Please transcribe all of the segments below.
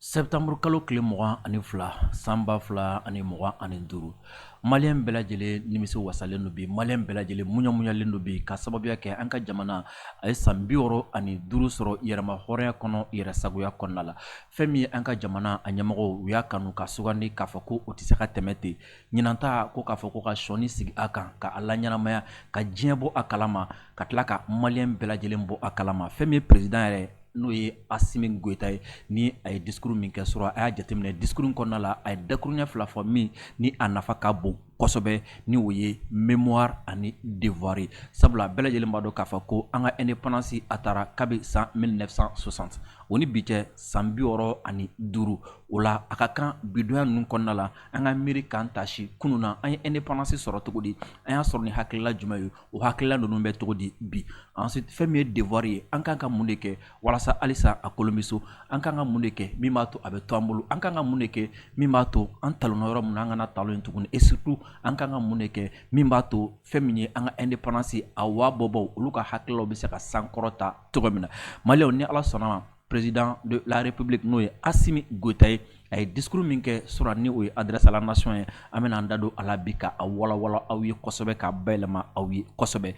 Septembre kalo tile 22 sanba 2025 Malien bɛɛ lajɛlen nimisi wasalen do bi Malien bɛɛ lajɛlen muɲamuɲalen do bi ka sababuya kɛ an ka jamana a ye san 65 sɔrɔ yɛrɛma hɔrɔnya kɔnɔ yɛrɛsagoya kɔnɔna la fɛn min ye an ka jamana a ɲɛmɔgɔw u y'a kanu ka sugandi k'a fɔ ko o tɛ se ka tɛmɛ ten ɲinanta ko k'a fɔ ko ka sɔni sigi a kan ka a laɲɛnamaya ka diɲɛ bɔ a kalama ka tila ka Malien bɛɛ lajɛlen bɔ a kalama fɛn min ye président yɛrɛ n'o ye Assimi Goïta ye ni a ye discours min kɛ sɔrɔ a y'a jateminɛ discours kɔnɔna la a ye dakuruɲɛ fila fɔ min ni a nafa ka bon kosɛbɛ ni o ye mémoire ani devoir ye sabula bɛɛ lajɛlen b'a dɔn k'a fɔ ko an ka indépendance a taara kabi san 1960 o ni bi cɛ san 65 o la a ka kan bidonya ninnu kɔnɔna la an ka miiri k'an taasi kunun na an ye indépendance sɔrɔ cogo di an y'a sɔrɔ ni hakilila jumɛn ye o hakilila ninnu bɛ cogo di bi ensuite fɛn min ye devoir ye an kan ka mun de kɛ walasa halisa a kolon bɛ so an kan ka mun de kɛ min b'a to a bɛ to an bolo an kan ka mun de kɛ min b'a to an talonna yɔrɔ min na an kana talon tuguni et surtout an kan ka mun de kɛ min b'a to fɛn min ye an ka indépendance a waa bɔbɔw olu ka hakililaw bɛ se ka sankɔrɔta cogo min na Maliyɛnw ni Ala sɔnna ma président de la République n'o ye Assimi Goïta ye a ye discours min kɛ sura ni o ye adresse à la nation ye an bɛna an da don a la bi ka a walawala aw ye kosɛbɛ k'a bayɛlɛma aw ye kosɛbɛ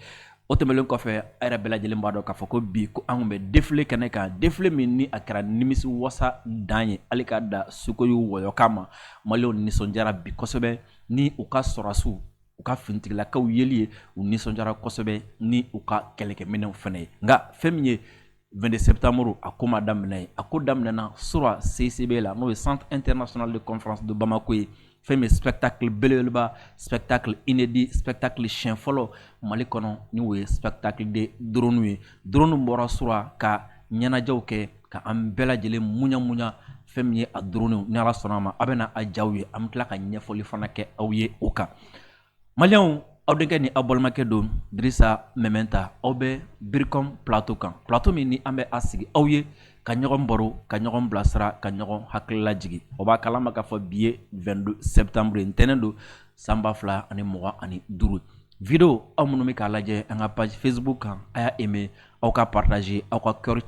o tɛmɛlen kɔfɛ a yɛrɛ bɛɛ lajɛlen b'a dɔn k'a fɔ ko bi ko an kun bɛ défilé kɛnɛ kan défilé min ni a kɛra nimisi wasa dan ye hali k'a da Sukoyo wɔyɔkan ma Maliyɛnw nisɔndiyara bi kosɛbɛ ni u ka sɔrɔdasiw u ka finitigilakaw yeli ye u nisɔndiyara kosɛbɛ ni u ka kɛlɛkɛminɛnw fana ye nka fɛn min ye 22 septembre a ko ma daminɛ ye a ko daminɛna sura CICB la n'o ye Centre international de conférence de Bamako ye fɛn min spectacle belebeleba spectacle inédit spectacle siɲɛ fɔlɔ Mali kɔnɔ ni o ye spectacle de drone ye drone bɔra sura ka ɲɛnajɛw kɛ ka an bɛɛ lajɛlen muɲamuɲa fɛn min ye a drone ni Ala sɔnna a ma a bɛna a jaw ye an bɛ tila ka ɲɛfɔli fana kɛ aw ye o kan Maliyɛnw aw denkɛ ni aw balimakɛ don Dirisa Mɛmɛnta aw bɛ Biricom plateau kan plateau min ni an bɛ a sigi aw ye ka ɲɔgɔn baro ka ɲɔgɔn bilasira ka ɲɔgɔn hakilila jigin o b'a kalama k'a fɔ bi ye 22 septembre ntɛnɛn don san 2025 video aw minnu bɛ k'a lajɛ an ka page Facebook kan a y'a aimer aw ka partager aw ka cœur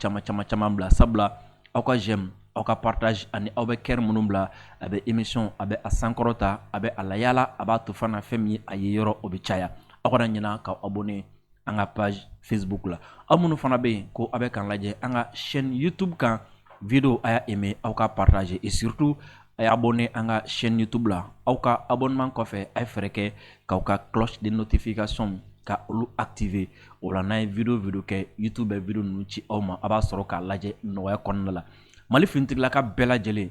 caman bila sabula aw ka j'aime aw ka partage ani aw bɛ kɛr minnu bila a bɛ émission a bɛ a sankɔrɔta a bɛ a layala a b'a to fana fɛn min ye a ye yɔrɔ o bɛ caya aw kana ɲinɛ ka abonné an ka page Facebook la aw minnu fana bɛ yen ko aw bɛ k'an lajɛ an ka chaîne YouTube kan video a y'a aimé aw ka partager et surtout a y'a abonné an ka chaîne YouTube la aw ka abonnement kɔfɛ a ye fɛɛrɛ kɛ k'aw ka cloche de notification ka olu activer o la n'a ye video kɛ YouTube bɛ video ninnu ci aw ma a b'a sɔrɔ k'a lajɛ nɔgɔya kɔnɔna la Mali finitigilaka bɛɛ lajɛlen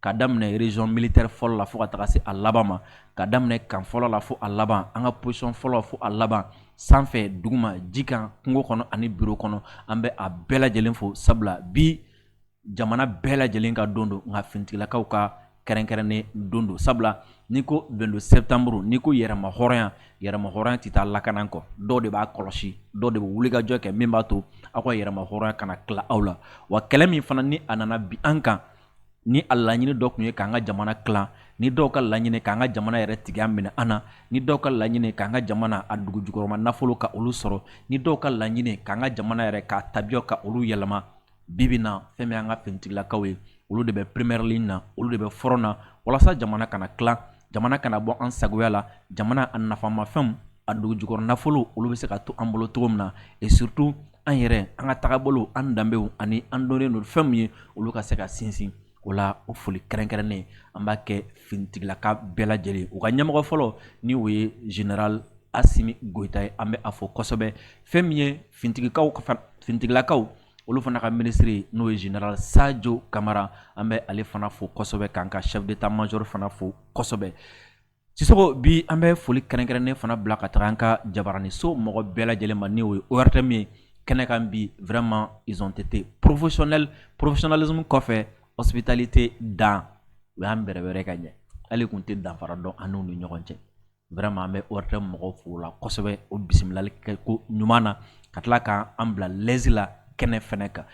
ka daminɛ région militaire fɔlɔ la fo ka taga se a laban ma ka daminɛ kan fɔlɔ la fo a laban an ka position fɔlɔ fo a laban sanfɛ duguma ji kan kungo kɔnɔ ani bureau kɔnɔ an bɛ a bɛɛ lajɛlen fo sabula bi jamana bɛɛ lajɛlen ka don don nka finitigilakaw ka kɛrɛnkɛrɛnnen don don sabula ni ko 22 septembre ni ko yɛrɛma hɔrɔnya tɛ taa lakana kɔ dɔw de b'a kɔlɔsi dɔw de bɛ wulikajɔ kɛ min b'a to aw ka yɛrɛma hɔrɔnya kana tila aw la wa kɛlɛ min fana ni a nana bi an kan ni a laɲini dɔ tun ye k'an ka jamana tilan ni dɔw ka laɲini k'an ka jamana yɛrɛ tigiya minɛ an na ni dɔw ka laɲini k'an ka jamana a dugu jukɔrɔma nafolo ka olu sɔrɔ ni dɔw ka laɲini k'an ka jamana yɛrɛ ka tabiyaw ka olu yɛlɛma bibi na fɛn min y'an ka finitigilakaw ye olu de bɛ première ligne na olu de bɛ front na walasa jamana kana tilan jamana kana bɔ an sagoya la jamana a nafamafɛnw a dugu jukɔrɔ nafolo olu bɛ se ka to an bolo cogo min na et surtout an yɛrɛ an ka tagabolo an danbew ani an dɔnnen don fɛn min ye olu ka se ka sinsin o la o foli kɛrɛnkɛrɛnnen an b'a kɛ finitigilaka bɛɛ lajɛlen u ka ɲɛmɔgɔ fɔlɔ ni o ye général Assimi Goïta ye an bɛ a fɔ kosɛbɛ fɛn min ye finitigilakaw olu fana ka ministre n'o ye général Sadio Kamara an bɛ ale fana fo kosɛbɛ k'an ka chef d'état-major fana fo kosɛbɛ Sisoko bi an bɛ foli kɛrɛnkɛrɛnnen fana bila ka taga an ka jabaraniso mɔgɔ bɛɛ lajɛlen ma ni o ye ORTM ye kɛnɛ kan bi vraiment ils ont été professionnalisme kɔfɛ hospitalité dan u y'an bɛrɛbɛrɛ ka ɲɛ hali kun tɛ danfara dɔn an n'u ni ɲɔgɔn cɛ vraiment an bɛ ORTM mɔgɔw fo la kosɛbɛ o bisimilali kɛ ko ɲuman na ka tila k'an bila l'aise la kɛnɛ fɛnɛ kan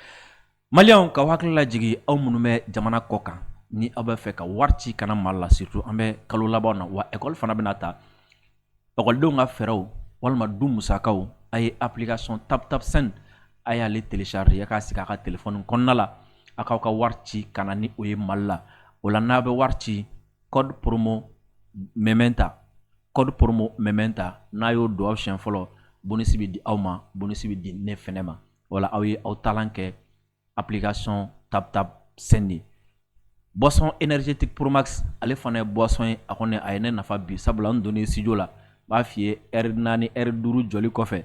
Maliyɛnw ka hakili lajigi aw minnu bɛ jamana kɔ kan ni aw bɛ fɛ ka wari ci kana Mali la surtout an bɛ kalo laban na wa école fana bɛna ta ekɔlidenw ka fɛɛrɛw walima du musakaw a ye application TapTap Send a y'ale télécharger a k'a sigi a ka téléphone kɔnɔna la akaw ka wari ci kana ni o ye Mali la o la n'a bɛ wari ci code promo mementa n'a y'o don aw siɲɛ fɔlɔ bonus bɛ di aw ma bonus bɛ di ne fɛnɛ ma wala aw ye aw talan kɛ application tap sendi boisson énergétique Pro Max ale fana ye boisson ye a kɔni a ye ne nafa bi sabula n donnen studio la b'a f'i ye heure 4 heure 5 jɔli kɔfɛ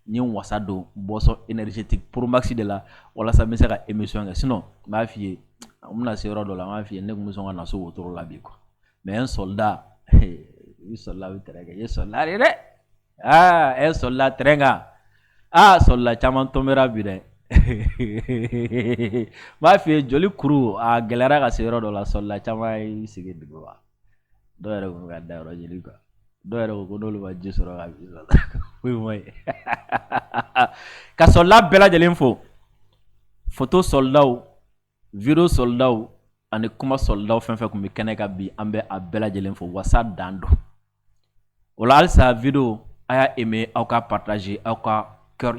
n ye wasa don boisson énergétique Pro Max de la walasa n bɛ se ka émission kɛ sinon n b'a f'i ye n bɛna se yɔrɔ dɔ la n b'a f'i ye ne tun bɛ sɔn ka na so wotoro la bi quoi mais un soldat i soldat bɛ terrain kan i ye soldat de dɛ un soldat terrain kan soldat caman tombera bi dɛ m'a f'i ye joli kuru a gɛlɛyara ka se yɔrɔ dɔ la soldat caman y'i sigi dugu ma dɔw yɛrɛ tun bɛ ka da yɔrɔ ɲini quoi dɔw yɛrɛ ko ko n'olu ma ji sɔrɔ ka bin foyi ma ye ka soldat bɛɛ lajɛlen fo photo soldat video soldat ani kuma soldat fɛn fɛn tun bɛ kɛnɛ kan bi an bɛ a bɛɛ lajɛlen fo wasa dan dɔn o la halisa video a y'a aimé aw ka partager aw ka cœur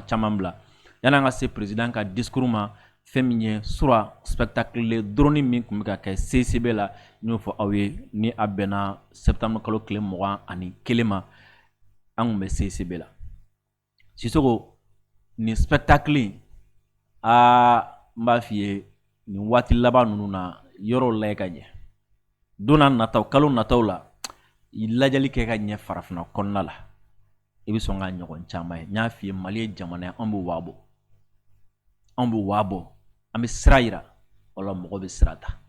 caman bila yan'an ka se président ka discours ma fɛn min ye sura spectacle drone min tun bɛ ka kɛ CCB la n y'o fɔ aw ye ni a bɛnna septembre kalo tile 21 ma an tun bɛ CCB la Sisoko nin spectacle n b'a f'i ye nin waati laban ninnu na yɔrɔw lajɛ ka ɲɛ don n'a nataw kalo nataw la lajɛli kɛ ka ɲɛ farafina kɔnɔna la i bɛ sɔn ka ɲɔgɔn caman ye n y'a f'i ye Mali ye jamana ye an bɛ waabɔ an bɛ sira yira wala mɔgɔ bɛ sira ta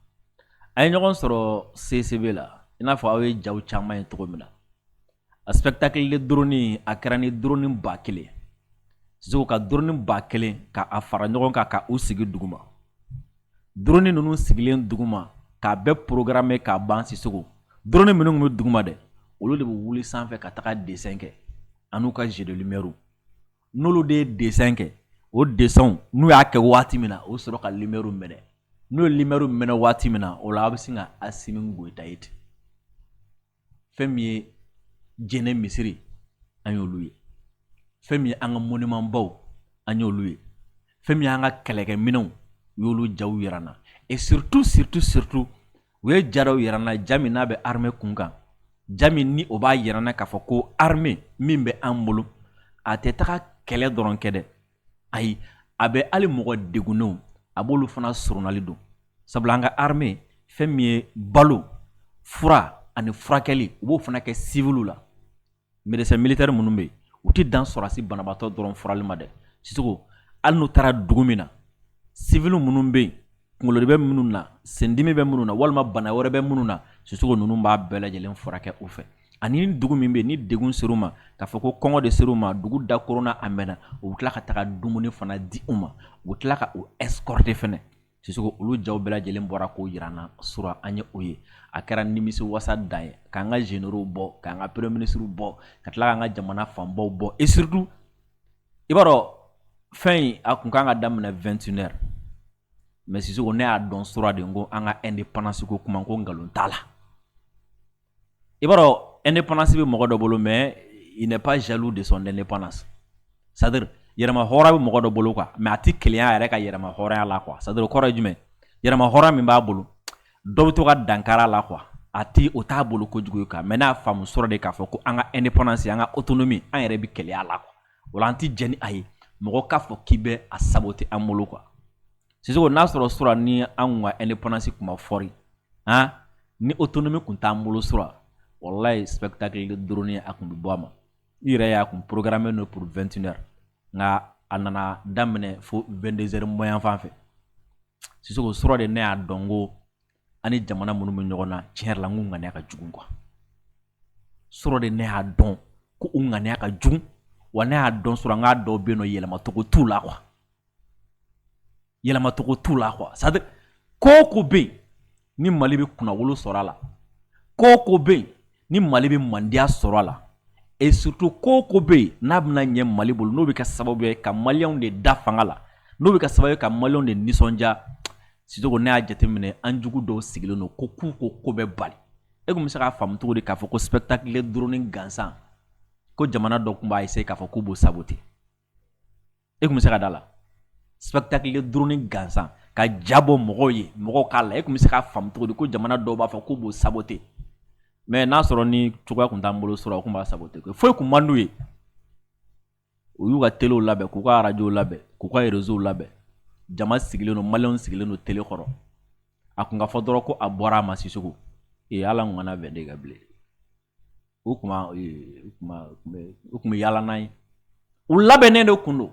a ye ɲɔgɔn sɔrɔ CCB la i n'a fɔ aw ye jaw caman ye cogo min na a spectacle drone a kɛra ni drone 1000 Sisoko ka drone 1000 ka a fara ɲɔgɔn kan ka u sigi duguma drone ninnu sigilen duguma k'a bɛɛ programmer k'a ban Sisoko drone minnu tun bɛ duguma dɛ olu de bɛ wuli sanfɛ ka taga dessin kɛ an'u ka jeu de lumière n'olu de ye dessin kɛ o dessin n'u y'a kɛ waati min na o sɔrɔ ka lumière minɛ n'u ye lumière minɛ waati min na o la a bɛ sin ka Asimi Goyita ye ten fɛn min ye Jɛnɛ Misiri an y'olu ye fɛn min ye an ka monument baw an y'olu ye fɛn min ye an ka kɛlɛkɛminɛnw u y'olu jaw yira n na et surtout u ye jaraw yira n na ja min n'a bɛ armée kun kan ja min ni o b'a yira n na k'a fɔ ko armée min bɛ an bolo a tɛ taga kɛlɛ dɔrɔn kɛ dɛ ayi a bɛ hali mɔgɔ degunnenw a b'olu fana surunali don sabula an ka armée fɛn min ye balo fura ani furakɛli u b'o fana kɛ civil la médecin militaire minnu bɛ yen u tɛ dan sɔrɔsi banabaatɔ dɔrɔn furali ma dɛ Sisoko hali n'u taara dugu min na civil minnu bɛ yen kunkolodi bɛ minnu na sendimi bɛ minnu na walima bana wɛrɛ bɛ minnu na Sisoko ninnu b'a bɛɛ lajɛlen furakɛ u fɛ ani dugu min bɛ yen ni degun ser'u ma k'a fɔ ko kɔngɔ de ser'u ma dugu dakoronna a mɛnna u bɛ tila ka taga dumuni fana di u ma u bɛ tila ka u escorter fɛnɛ Sisoko olu jaw bɛɛ lajɛlen bɔra k'o yira n na sura an ye o ye a kɛra nimisi wasa dan ye k'an ka généraux bɔ k'an ka premier ministre bɔ ka tila k'an ka jamana fanbaw bɔ et surtout i b'a dɔn fɛn in a kun kan ka daminɛ 21h mais Sisoko ne y'a dɔn sura de ko an ka indépendance ko kuma ko nkalon t'a la i b'a dɔn indépendance bɛ mɔgɔ dɔ bolo mais il n'est pas jaloux de son indépendance c'est-à-dire yɛrɛma hɔrɔnya bɛ mɔgɔ dɔ bolo quoi mais a tɛ kelenya yɛrɛ ka yɛrɛma hɔrɔnya la quoi c'est-à-dire o kɔrɔ ye jumɛn yɛrɛma hɔrɔnya min b'a bolo dɔ bɛ to ka dankara la quoi o t'a bolo kojugu ye quoi mais n'a faamu sɔrɔ de k'a fɔ ko an ka indépendance an ka autonomie an yɛrɛ bɛ kelenya la quoi o la an tɛ jɛn ni a ye mɔgɔ k'a fɔ k'i bɛ a saboter an bolo quoi Sisoko n'a sɔrɔ sura ni an ka indépendance kun ma fɔri ni autonomie kun t'an bolo sura wallahi spectacle drone a kun bɛ bɔ a ma i yɛrɛ y'a kun programmé no pour 21h nka a nana daminɛ fo 22h moyen fan fɛ Sisoko sura de ne y'a dɔn ko ani jamana minnu bɛ ɲɔgɔn na tiɲɛ yɛrɛ la n ko ŋaniya ka jugu quoi sura de ne y'a dɔn ko u ŋaniya ka jugu wa ne y'a dɔn sura n k'a dɔw bɛ yen nɔ yɛlɛmacogo t'u la quoi yɛlɛmacogo t'u la quoi c'est à dire ko o ko bɛ yen ni Mali bɛ kunnawolo sɔrɔ a la ko o ko bɛ yen ni Mali bɛ mandiya sɔrɔ a la et surtout ko o ko bɛ yen n'a bɛna ɲɛ Mali bolo n'o bɛ kɛ sababu ye ka maliyɛnw de da fanga la n'o bɛ kɛ sababu ye ka maliyɛnw de nisɔndiya Sisoko ne y'a jateminɛ an jugu dɔw sigilen don ko k'u ko bɛ bali e kun bɛ se k'a faamu cogo di k'a fɔ ko spectacle drone gansan ko jamana dɔ tun b'a essayer k'a fɔ k'u b'o saboter e kun bɛ se ka da la spectacle drone gansan ka jabo mɔgɔw ye mɔgɔw k'a la e kun bɛ se k'a faamu cogo di ko jamana dɔw b'a fɔ k'u b'o saboter mais n'a sɔrɔ ni cogoya kun t'an bolo sɔrɔ u kun b'a saboter foyi kun man d'u ye u y'u ka telew labɛn k'u ka radiow labɛn k'u ka réseaux labɛn jama sigilen don maliyɛnw sigilen don télé kɔrɔ a kun ka fɔ dɔrɔn ko a bɔra a ma Sisoko ala ŋana vende ka bilen u kun bɛ yala n'a ye u labɛnnen de kun don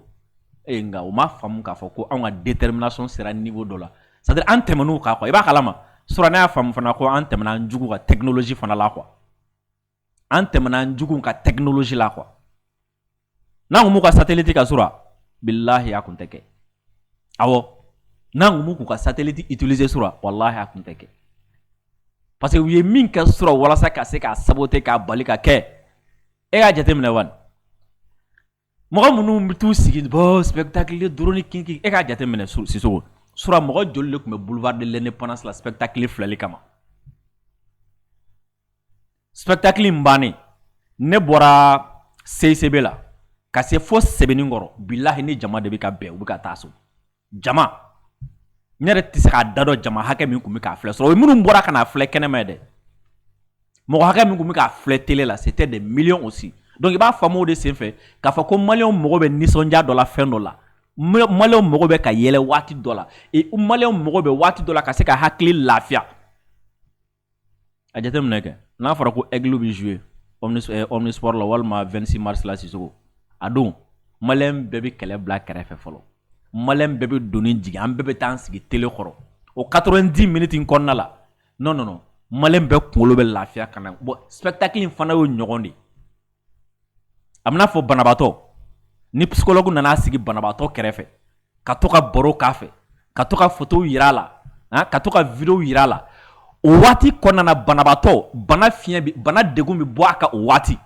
nka u ma faamu k'a fɔ ko anw ka détermination sera niveau dɔ la c'est à dire an tɛmɛn'u kan quoi i b'a kalama sura ne y'a faamu fana ko an tɛmɛna an jugu ka technologie fana la quoi an tɛmɛna an jugu ka technologie la quoi n'an kun m'u ka satellite ka sura billahi a kun tɛ kɛ awɔ n'an kun m'u k'u ka satellite utiliser sura wallahi a kun tɛ kɛ parce que u ye min kɛ sura walasa ka se k'a saboter k'a bali ka kɛ e y'a jateminɛ wani mɔgɔ minnu bɛ t'u sigi bɔn spectacle drone kinki e k'a jateminɛ Sisoko sura mɔgɔ joli de tun bɛ boulevard de l'indépendance la spectacle filɛli kama spectacle in bannen ne bɔra CICB la ka se fo Sɛbɛnnikɔrɔ billahi ni jama de bɛ ka bɛn u bɛ ka taa so jama ne yɛrɛ tɛ se k'a da dɔn jama hakɛ min tun bɛ k'a filɛ sɔrɔ o minnu bɔra ka n'a filɛ kɛnɛma ye dɛ mɔgɔ hakɛ min tun bɛ k'a filɛ télé la c'était des millions aussi donc i b'a faamu o de senfɛ k'a fɔ ko maliyɛnw mago bɛ nisɔndiya dɔ la fɛn dɔ la maliyɛnw mago bɛ ka yɛlɛ waati dɔ la maliyɛnw mago bɛ waati dɔ la ka se ka hakili lafiya a jateminɛ kɛ n'a fɔra ko aigle bɛ jouer omnisport la walima 26 mars la Sisoko a don maliyɛn bɛɛ bɛ kɛlɛ bila kɛrɛfɛ fɔlɔ maliyɛn bɛɛ bɛ doni jigin an bɛɛ bɛ taa an sigi télé kɔrɔ o 90 minutes in kɔnɔna la non maliyɛn bɛɛ kunkolo bɛ lafiya ka na bon spectacle in fana y'o ɲɔgɔn de a bɛna fɔ banabaatɔ ni psychologue nana sigi banabaatɔ kɛrɛfɛ ka to ka baro k'a fɛ ka to ka photo yira a la ka to ka video yira a la o waati kɔnɔna na banabaatɔ bana fiɲɛ bana degun bɛ bɔ a kan o waati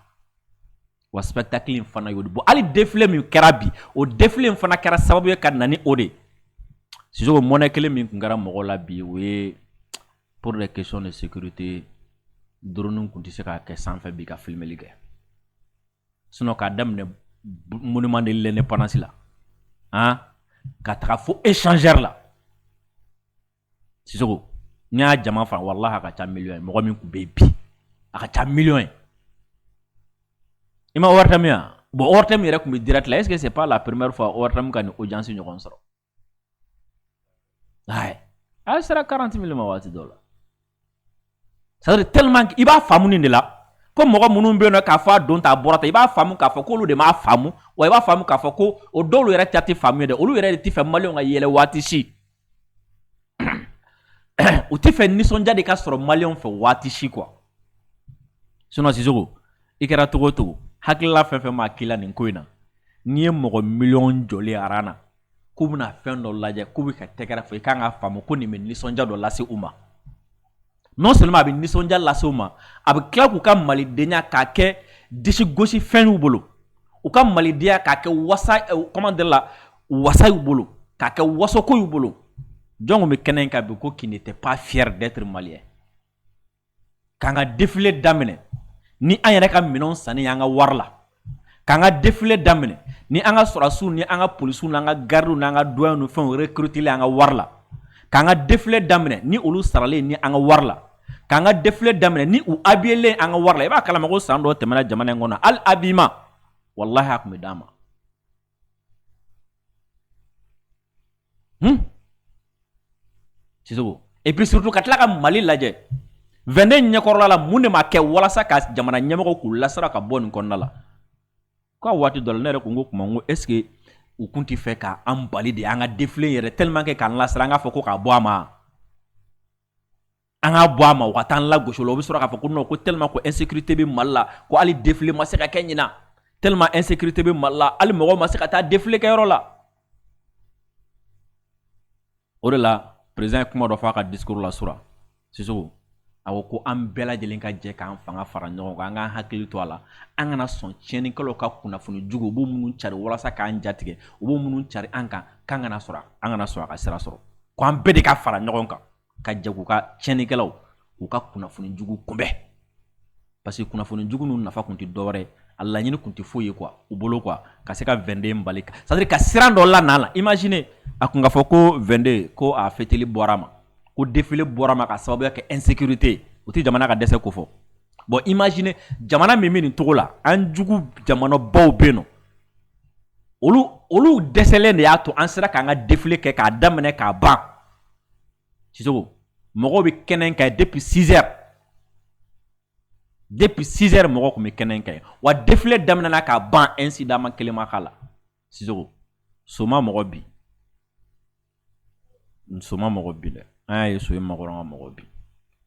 wa spectacle in fana y'o de bɔ hali défilé min kɛra bi o défilé in fana kɛra sababu ye ka na ni o de Sisoko mɔnɛ kelen min tun kɛra mɔgɔw la bi o ye pour des questions de sécurité drone kun tɛ se ka kɛ sanfɛ bi ka filmeli kɛ sinon k'a daminɛ monument de l'indépendance la ka taga fo échangeur la Sisoko n'i y'a jama fara wallahi a ka ca million ye mɔgɔ min tun bɛ yen bi a ka ca million ye i ma ORTM ya bon ORTM yɛrɛ tun bɛ direct la est-ce que c'est pas la première fois ORTM ka ni audience ɲɔgɔn sɔrɔ a sera 40 000 ma waati dɔ la c'est à dire tellement i b'a faamu nin de la ko mɔgɔ minnu bɛ yen nɔ k'a fɔ a don ta a bɔra ta i b'a faamu k'a fɔ k'olu de m'a faamu wa i b'a faamu k'a fɔ ko o dɔw yɛrɛ ta tɛ faamu ye dɛ olu yɛrɛ de tɛ fɛ maliyɛnw ka yɛlɛ waati si u tɛ fɛ nisɔndiya de ka sɔrɔ maliyɛnw fɛ waati si quoi sinon Sisoko i kɛra cogo o cogo hakilila fɛn fɛn ma k'i la nin ko in na n'i ye mɔgɔ miliyɔn jɔlen aran na k'u bɛna fɛn dɔ lajɛ k'u bɛ ka tɛgɛrɛ fɔ i kan ka faamu ko nin bɛ nisɔndiya dɔ lase u ma non seulement a bɛ nisɔndiya lase u ma a bɛ tila k'u ka malidenya k'a kɛ disi gosi fɛn y'u bolo u ka malidenya k'a kɛ wasa comment dire la wasa y'u bolo k'a kɛ wasoko y'u bolo jɔn bɛ kɛnɛ in kan bi ko qui n'était pas fier d'être malien k'an ka défilé daminɛ ni an yɛrɛ ka minɛnw sanni y'an ka wari la k'an ka défilé daminɛ ni an ka sɔrɔdasiw ni an ka polisiw n'an ka gardiw n'an ka douaniers ni fɛnw recruter an ka wari la k'an ka défilé daminɛ ni olu saralen ni an ka wari la k'an ka défilé daminɛ ni u habillé an ka wari la i b'a kalama ko san dɔ tɛmɛna jamana in kɔnɔ hali habillement wallahi a tun bɛ d'an ma Sisoko et puis surtout ka tila ka Mali lajɛ 22 ɲɛkɔrɔla la mun de ma kɛ walasa ka jamana ɲɛmɔgɔ k'u lasara ka bɔ nin kɔnɔna la ko a waati dɔ la ne yɛrɛ ko n ko kuma n ko est-ce que u kun tɛ fɛ k'an bali de an ka défilé yɛrɛ tellement que k'an lasara an k'a fɔ ko k'a bɔ a ma an k'a bɔ a ma u ka taa an lagosi o la u bɛ sɔrɔ k'a fɔ ko non ko tellement ko insécurité bɛ Mali la ko hali défilé ma se ka kɛ ɲinan tellement insécurité bɛ Mali la hali mɔgɔw ma se ka taa défilé kɛyɔrɔ la o de la président ye kuma dɔ fɔ a ka discours la sura Sisoko a ko an bɛɛ lajɛlen ka jɛ k'an fanga fara ɲɔgɔn kan an k'an hakili to a la an kana sɔn tiɲɛnikɛlaw ka kunnafoni jugu u b'o minnu cari walasa k'an jatigɛ u b'o minnu cari an kan k'an kana sɔrɔ an kana sɔn a ka sira sɔrɔ ko an bɛɛ de ka fara ɲɔgɔn kan ka jɛ k'u ka tiɲɛnikɛlaw u ka kunnafoni jugu kunbɛn parce que kunnafoni jugu ninnu nafa kun tɛ dɔwɛrɛ a laɲini kun tɛ foyi ye quoi u bolo quoi ka se ka 22 bali c'est-à-dire ka siran dɔ la na la imaginez a kun ka fɔ ko 22 ko a fêteli bɔra ma ko défilé bɔra ma ka sababuya kɛ insécurité o tɛ jamana ka dɛsɛ ko fɔ bon imaginez jamana min bɛ nin cogo la an jugu jamana baw bɛ yen nɔ olu dɛsɛlen de y'a to an sera k'an ka défilé kɛ k'a daminɛ k'a ban Sisoko mɔgɔw bɛ kɛnɛ kan depuis 6 heures mɔgɔw tun bɛ kɛnɛ kan wa défilé daminɛna k'a ban incident ma kelen ma k'a la Sisoko Soma mɔgɔ bi Soma mɔgɔ bi dɛ an y'a ye so ye Makɔrɔn ka mɔgɔ bi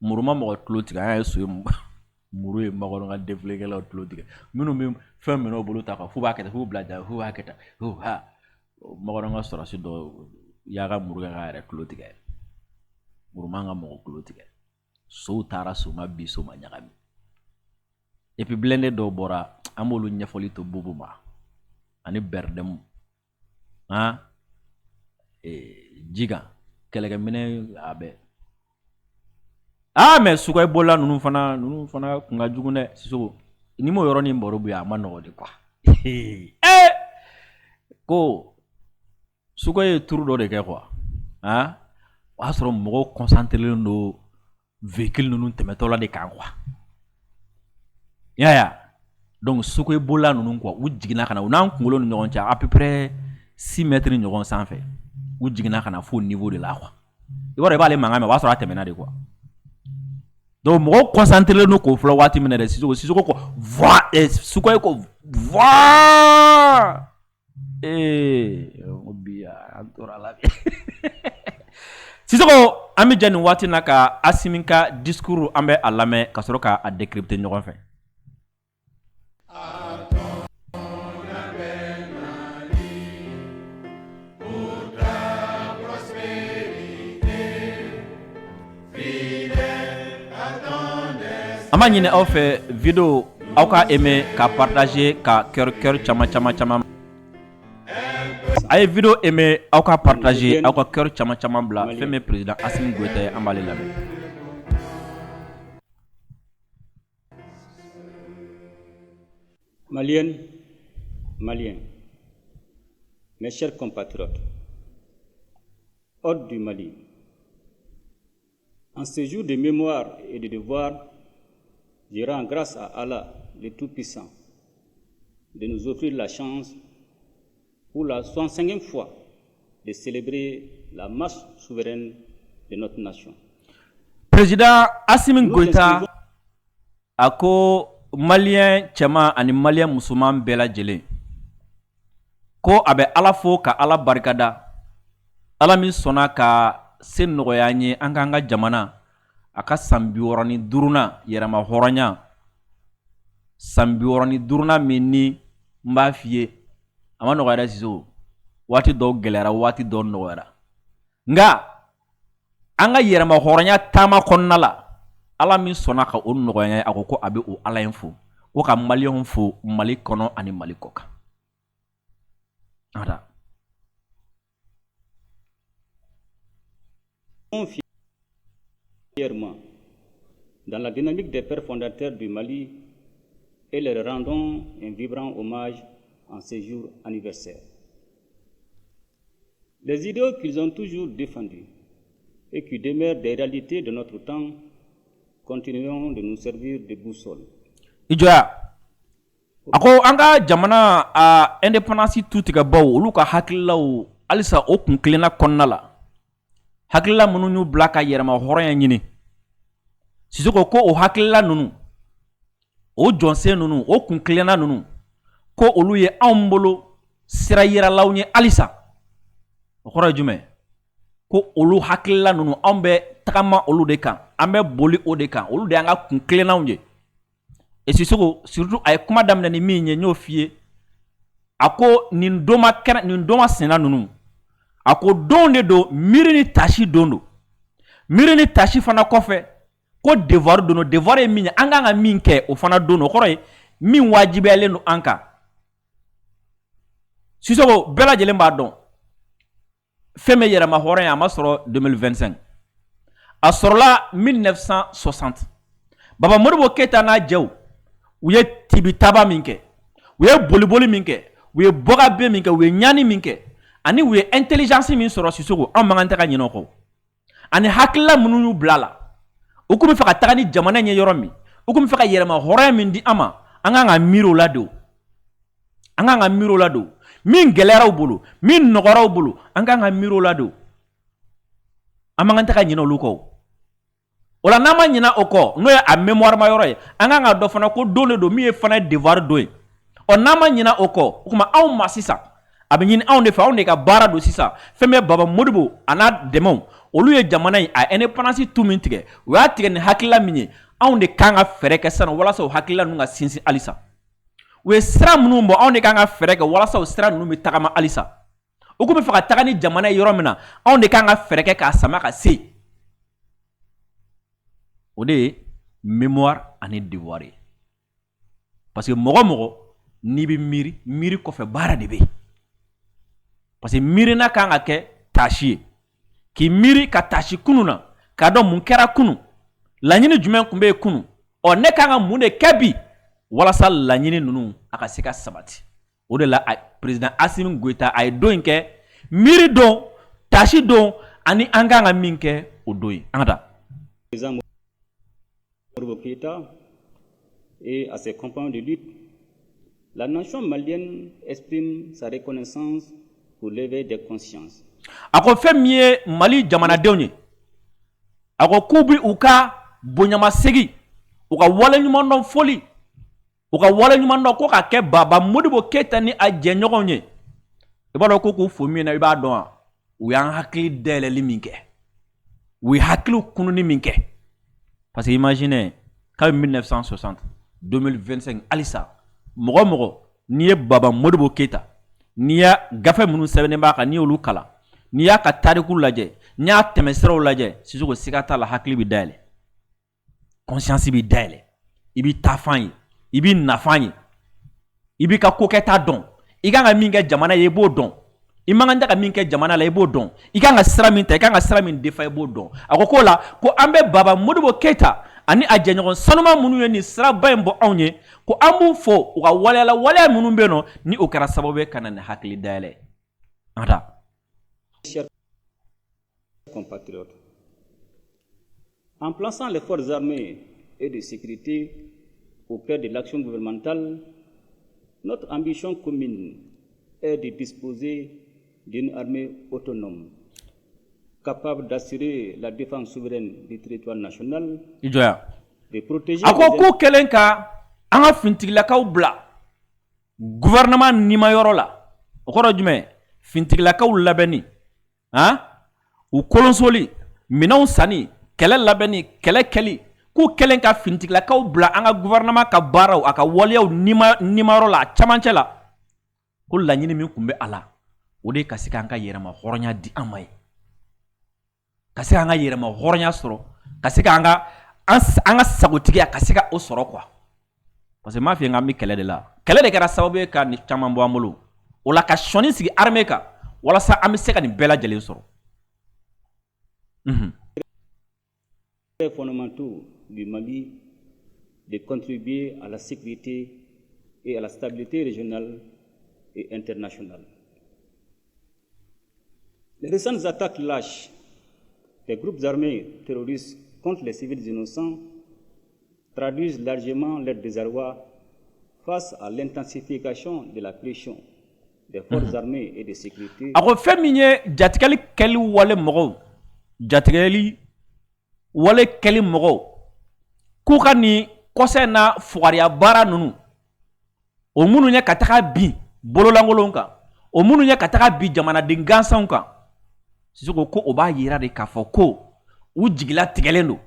Muruma mɔgɔ tulo tigɛ an y'a ye so ye Muru ye Makɔrɔn ka défilé kɛlaw tulo tigɛ minnu bɛ fɛn minnu bolo ta kan f'u b'a kɛ tan f'u bila jan f'u b'a kɛ tan ha Makɔrɔn ka sɔrɔsi dɔ y'a ka muru kɛ k'a yɛrɛ tulo tigɛ Muruma ka mɔgɔ tulo tigɛ sow taara Soma bi Soma ɲagami et puis blindé dɔw bɔra an b'olu ɲɛfɔli to Bubu ma ani Bɛrdɛmu Jiga kɛlɛkɛminɛ a bɛɛ mais Sukoyi bɔla ninnu fana kun ka jugu dɛ Sisoko ni m'o yɔrɔnin baro bi a ma nɔgɔ de quoi ko Sukoyi ye turu dɔ de kɛ quoi o y'a sɔrɔ mɔgɔw concentrelen don véhicule ninnu tɛmɛtɔ la de kan quoi yaya donc Sukoyi bɔla ninnu quoi u jiginna ka na u n'an kunkolo ni ɲɔgɔn cɛ à peu près 6 mètres ɲɔgɔn sanfɛ u jiginna ka na fo niveau de la quoi i b'a dɔn i b'ale mankan mɛn o b'a sɔrɔ a tɛmɛna de quoi donc mɔgɔw concentré don k'o filɛ waati min na dɛ Sisoko ko voix Sukoyi ko voix o bi an tora la Sisoko an bɛ jɛ nin waati na ka Asimi ka discours an bɛ a lamɛn ka sɔrɔ k'a décrypter ɲɔgɔn fɛ. An b'a ɲini aw fɛ vidéo aw ka aimer ka partager ka cœur caman a ye vidéo aimer aw ka partager aw ka cœur caman bila fɛn min président Assimi Goïta ye an b'ale lamɛn. Maliens, mes chers compatriotes, hôtes du Mali, en ce jour de mémoire et de devoir, je rends grâce à Allah, le Tout-Puissant, de nous offrir la chance, pour la 65e fois, de célébrer la marche souveraine de notre nation. Président Assimi Goïta a ko Malien cɛman ani Malien musoman bɛɛ lajɛlen ko a bɛ Ala fo ka Ala barikada Ala min sɔnna ka se nɔgɔya an ye an k'an ka jamana a ka san 65 yɛrɛma hɔrɔnya san 65 min ni n b'a f'i ye a ma nɔgɔya dɛ Sisoko waati dɔw gɛlɛyara waati dɔw nɔgɔyara nka an ka yɛrɛma hɔrɔnya taama kɔnɔna la Ala min sɔnna ka o nɔgɔya a ko a bɛ o Ala in fo ko ka Malien fo Mali kɔnɔ ani Mali kɔ kan. Fièrement dans la dynamique des pères fondateurs du Mali et leur rendons un vibrant hommage en ce jour anniversaire. Les idéaux qu'ils ont toujours défendus et qui demeurent des réalités de notre temps continueront de nous servir de boussole. Ijoya ako an ka jamana a indépendance tutigɛ baw olu ka hakililaw halisa o kun kilenna kɔnɔna la hakilila minnu y'u bila ka yɛrɛma hɔrɔnya ɲini Sisoko ko o hakilila ninnu o jɔnsen ninnu o kun kilenna ninnu ko olu ye anw bolo sira yiralaw ye halisa o kɔrɔ ye jumɛn ko olu hakilila ninnu anw bɛ tagama olu de kan an bɛ boli o de kan olu de y'an ka kun kilennaw ye et Sisoko surtout a ye kuma daminɛ ni min ye n y'o f'i ye a ko nin don ma sena ninnu a ko don de don miiri ni tasi don don miiri ni tasi fana kɔfɛ ko devoir don devoir ye min ye an kan ka min kɛ o fana don o kɔrɔ ye min wajibiyalen don an kan Sisoko bɛɛ lajɛlen b'a dɔn fɛn bɛ yɛrɛma hɔrɔnya a ma sɔrɔ 2025 a sɔrɔla 1960 Baba Modibo Keita n'a jɛw u ye tibitaba min kɛ u ye boliboli min kɛ u ye bɔgabe min kɛ u ye ɲani min kɛ ani u ye intelligence min sɔrɔ Sisoko an man kan tɛ ka ɲinɛ o kɔ ani hakilila minnu y'u bila la u kun bɛ fɛ ka taga ni jamana ɲɛ yɔrɔ min u kun bɛ fɛ ka yɛlɛma hɔrɔnya min di an ma an kan ka miiri o la de an kan ka miiri o la de min gɛlɛyara u bolo min nɔgɔyara u bolo an kan ka miiri o la de an man kan tɛ ka ɲinɛ olu kɔ o la n'an ma ɲinɛ o kɔ n'o ye a mémoire ma yɔrɔ ye an kan ka dɔn fana ko don de don min ye fana ye devoir don ye ɔ n'an ma ɲinɛ o kɔ o tuma anw ma sisan a bɛ ɲini anw de fɛ anw de ka baara don sisan fɛn bɛ Baba Modibo a n'a dɛmɛw olu ye jamana in a indépendance tu min tigɛ u y'a tigɛ ni hakilila min ye anw de kan ka fɛɛrɛ kɛ sisan walasa o hakilila ninnu ka sinsin halisa u ye sira minnu bɔ anw de kan ka fɛɛrɛ kɛ walasa o sira ninnu bɛ tagama halisa u kun bɛ fɛ ka taga ni jamana ye yɔrɔ min na anw de kan ka fɛɛrɛ kɛ k'a sama ka se o de ye mémoire ani devoir ye parce que mɔgɔ mɔgɔ n'i bɛ miiri kɔfɛ baara de bɛ yen parce que miirina kan ka kɛ tâche ye k'i miiri ka tâche kunun na k'a dɔn mun kɛra kunun laɲini jumɛn tun bɛ yen kunun ɔ ne kan ka mun de kɛ bi walasa laɲini ninnu a ka se ka sabati o de la président Assimi Goïta a ye don in kɛ miiri don tâche don ani an kan ka min kɛ o don ye an ka taa. Président Modibo Keïta et à ses compagnons de lutte, la nation malienne exprime sa reconnaissance pour l'éveil des consciences. A ko fɛn min ye Mali jamanadenw ye a ko k'u bi u ka bonyamasegin u ka waleɲuman dɔn foli u ka waleɲuman dɔn ko ka kɛ Baba Modibo Keïta ni a jɛɲɔgɔnw ye i b'a dɔn ko k'u fo min na i b'a dɔn wa u y'an hakili dayɛlɛli min kɛ u ye hakiliw kununi min kɛ parce que imaginez kabini 1960 2025 halisa mɔgɔ mɔgɔ n'i ye Baba Modibo Keïta n'i y'a gafe minnu sɛbɛnnen b'a kan n'i y'olu kalan n'i y'a ka tariku lajɛ n'i y'a tɛmɛsiraw lajɛ Sisoko siga t'a la hakili bɛ dayɛlɛ conscience bɛ dayɛlɛ i b'i taafan ye i b'i nafan ye i b'i ka kokɛta dɔn i kan ka min kɛ jamana ye i b'o dɔn i man kan tɛ ka min kɛ jamana la i b'o dɔn i kan ka sira min ta i kan ka sira min defa i b'o dɔn a ko k'o la ko an bɛ Baba Modibo Keïta ani a jɛɲɔgɔn sanuma minnu ye nin siraba in bɔ anw ye ko an b'u fo u ka waliyala waleya minnu bɛ yen nɔ ni o kɛra sababu ye ka na ni hakili dayɛlɛ an ka taa. Chers compatriotes, en plaçant les forces armées et de sécurité au cœur de l'action gouvernementale, notre ambition commune est de disposer d'une armée autonome, capable d'assurer la défense souveraine du territoire national, de protéger... A ko ko kelen ka an ka fintigilakaw bila gouvernement nimayɔrɔ la o kɔrɔ jumɛn fintigilakaw labɛnni u kolonsoli minɛnw sanni kɛlɛ labɛnni kɛlɛ kɛli k'u kelen ka fintigilakaw bila an ka gouvernement ka baaraw a ka waleyaw nimayɔrɔ la a camancɛ la ko laɲini min tun bɛ a la o de ye ka se k'an ka yɛrɛma hɔrɔnya di an ma ye ka se k'an ka yɛrɛma hɔrɔnya sɔrɔ ka se k'an ka sagotigiya ka se ka o sɔrɔ quoi parce que m'a f'i ye k'an bɛ kɛlɛ de la kɛlɛ de kɛra sababu ye ka nin caman bɔ an bolo o la ka sɔnni sigi armée kan walasa an bɛ se ka nin bɛɛ lajɛlen sɔrɔ. Les fondamentaux du Mali de contribuer à la sécurité et à la stabilité régionale et internationale. Les récentes attaques lâches des groupes armés terroristes contre les civils innocents traduisent largement leur désarroi face à l'intensification de la pression des forces armées et de sécurité. A ko fɛn min ye jatigɛli kɛli wale mɔgɔw jatigɛli wale kɛli mɔgɔw k'u ka nin kɔsɛ na fugariya baara ninnu o minnu ye ka taga bin bololankolonw kan o minnu ye ka taga bin jamanaden gansanw kan Sisoko ko o b'a yira de k'a fɔ ko u jigila tigɛlen don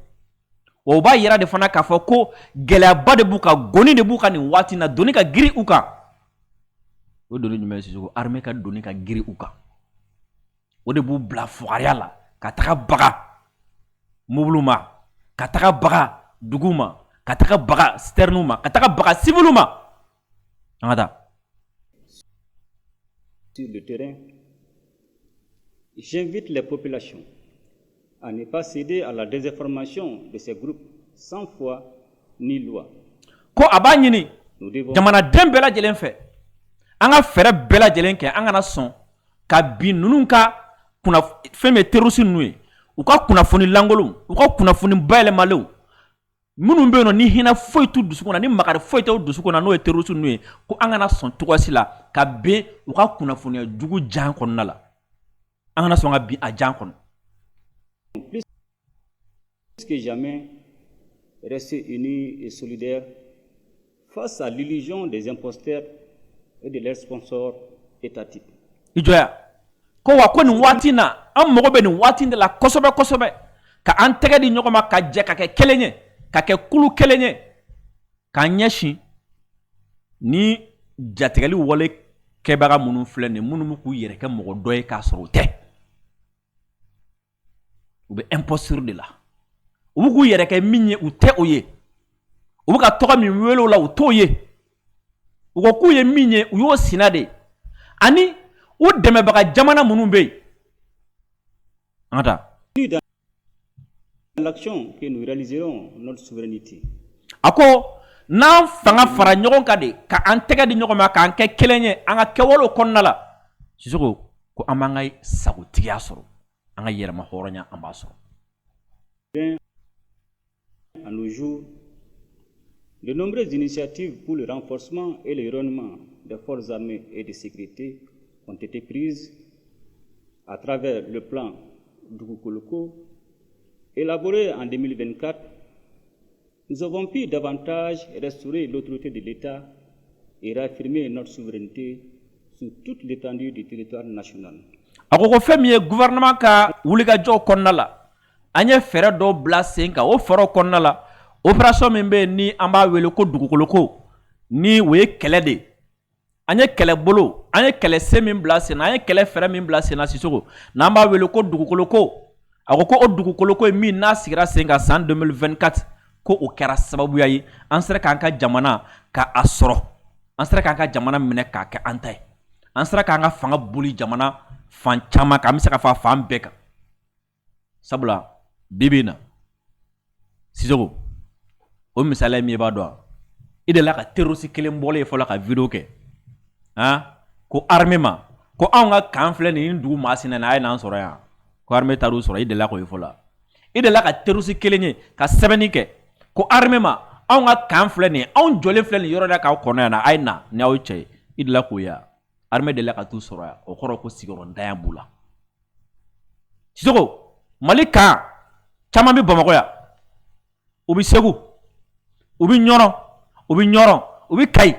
o b'a yira de fana k'a fɔ ko gɛlɛyaba de b'u kan goni de b'u kan nin waati na doni ka giri u kan o doni jumɛn ye Sisoko armée ka doni ka giri u kan o de b'u bila fugariya la ka taga baga mobiliw ma ka taga baga duguw ma ka taga baga citernes ma ka taga baga civils ma an ka taa. Sur le terrain, j'invite les populations à ne pas céder à la désinformation de ces groupes sans foi ni loi. Ko a b'a ɲini nous devons jamanaden bɛɛ lajɛlen fɛ an ka fɛɛrɛ bɛɛ lajɛlen kɛ an kana sɔn ka bin ninnu ka fɛn bɛ terroriste ninnu ye u ka kunnafoni lankolon u ka kunnafoni bayɛlɛmalenw minnu bɛ yen nɔ ni hinɛ foyi t'u dusukun na ni makari foyi t'u dusukun na n'o ye terroriste ninnu ye ko an kana sɔn cogoyasi la ka bin u ka kunnafoniya jugu jan kɔnɔna la an kana sɔn ka bin a jan kɔnɔ. plus que jamais rester unis et solidaires face à l'illusion des imposteurs et de leurs sponsors étatiques. I jɔya ko wa ko nin waati na an mago bɛ nin waati de la kosɛbɛ kosɛbɛ ka an tɛgɛ di ɲɔgɔn ma ka jɛ ka kɛ kelen ye ka kɛ kulu kelen ye k'an ɲɛsin ni jatigɛli wale kɛbaga minnu filɛ nin minnu bɛ k'u yɛrɛ kɛ mɔgɔ dɔ ye k'a sɔrɔ u tɛ u bɛ imposture de la u bɛ k'u yɛrɛ kɛ min ye u tɛ o ye u bɛ ka tɔgɔ min wele o la u t'o ye u ko k'u ye min ye u y'o sina de ani u dɛmɛbaga jamana minnu bɛ yen an ka taa. Dans l'action que nous réaliserons notre souveraineté. A ko n'an fanga fara ɲɔgɔn kan de ka an tɛgɛ di ɲɔgɔn ma k'an kɛ kelen ye an ka kɛwalew kɔnɔna la Sisoko ko an b'an ka sagotigiya sɔrɔ an ka yɛrɛma hɔrɔnya an b'a sɔrɔ. À nos jours, de nombreuses initiatives pour le renforcement et le rayonnement des forces armées et de sécurité ont été prises à travers le plan Dugukoloko élaboré en 2024. Nous avons pu davantage restaurer l'autorité de l'État et réaffirmer notre souveraineté sur toute l'étendue du territoire national. A ko fɛn min ye gouvernement ka wulikajɔw kɔnɔna la an ye fɛɛrɛ dɔw bila sen kan o fɛɛrɛw kɔnɔna la opération min bɛ yen ni an b'a wele ko Dugukoloko ni o ye kɛlɛ de an ye kɛlɛbolo an ye kɛlɛsen min bila sen na an ye kɛlɛ fɛɛrɛ min bila sen na Sisoko n'an b'a wele ko Dugukoloko a ko o Dugukoloko ye min n'a sigira sen kan san 2024 ko o kɛra sababuya ye an sera k'an ka jamana ka a sɔrɔ an sera k'an ka jamana minɛ k'a kɛ an ta ye an sera k'an ka fanga boli jamana fan caman kan an bɛ se ka fɔ a fan bɛɛ kan sabula bi bi in na Sisoko o misaliya ye min ye i b'a dɔn i delila ka terroriste kelen bɔlen ye fɔlɔ ka video kɛ ko armée ma ko anw ka kan filɛ nin dugu masina na a ye n'an sɔrɔ yan ko armée taar'u sɔrɔ i delila k'o ye fɔlɔ i delila ka terroriste kelen ye ka sɛbɛnni kɛ ko armée ma anw ka kan filɛ nin anw jɔlen filɛ nin yɔrɔ la k'aw kɔnɔ yan na a ye na ni aw cɛ ye i delila k'o ye armée delila ka t'u sɔrɔ yan o kɔrɔ ko sigiyɔrɔntanya b'u la Sisoko Mali kan caman bɛ Bamakɔ yan u bɛ Segu u bɛ Ɲɔrɔ u bɛ Ɲɔrɔ u bɛ Kayi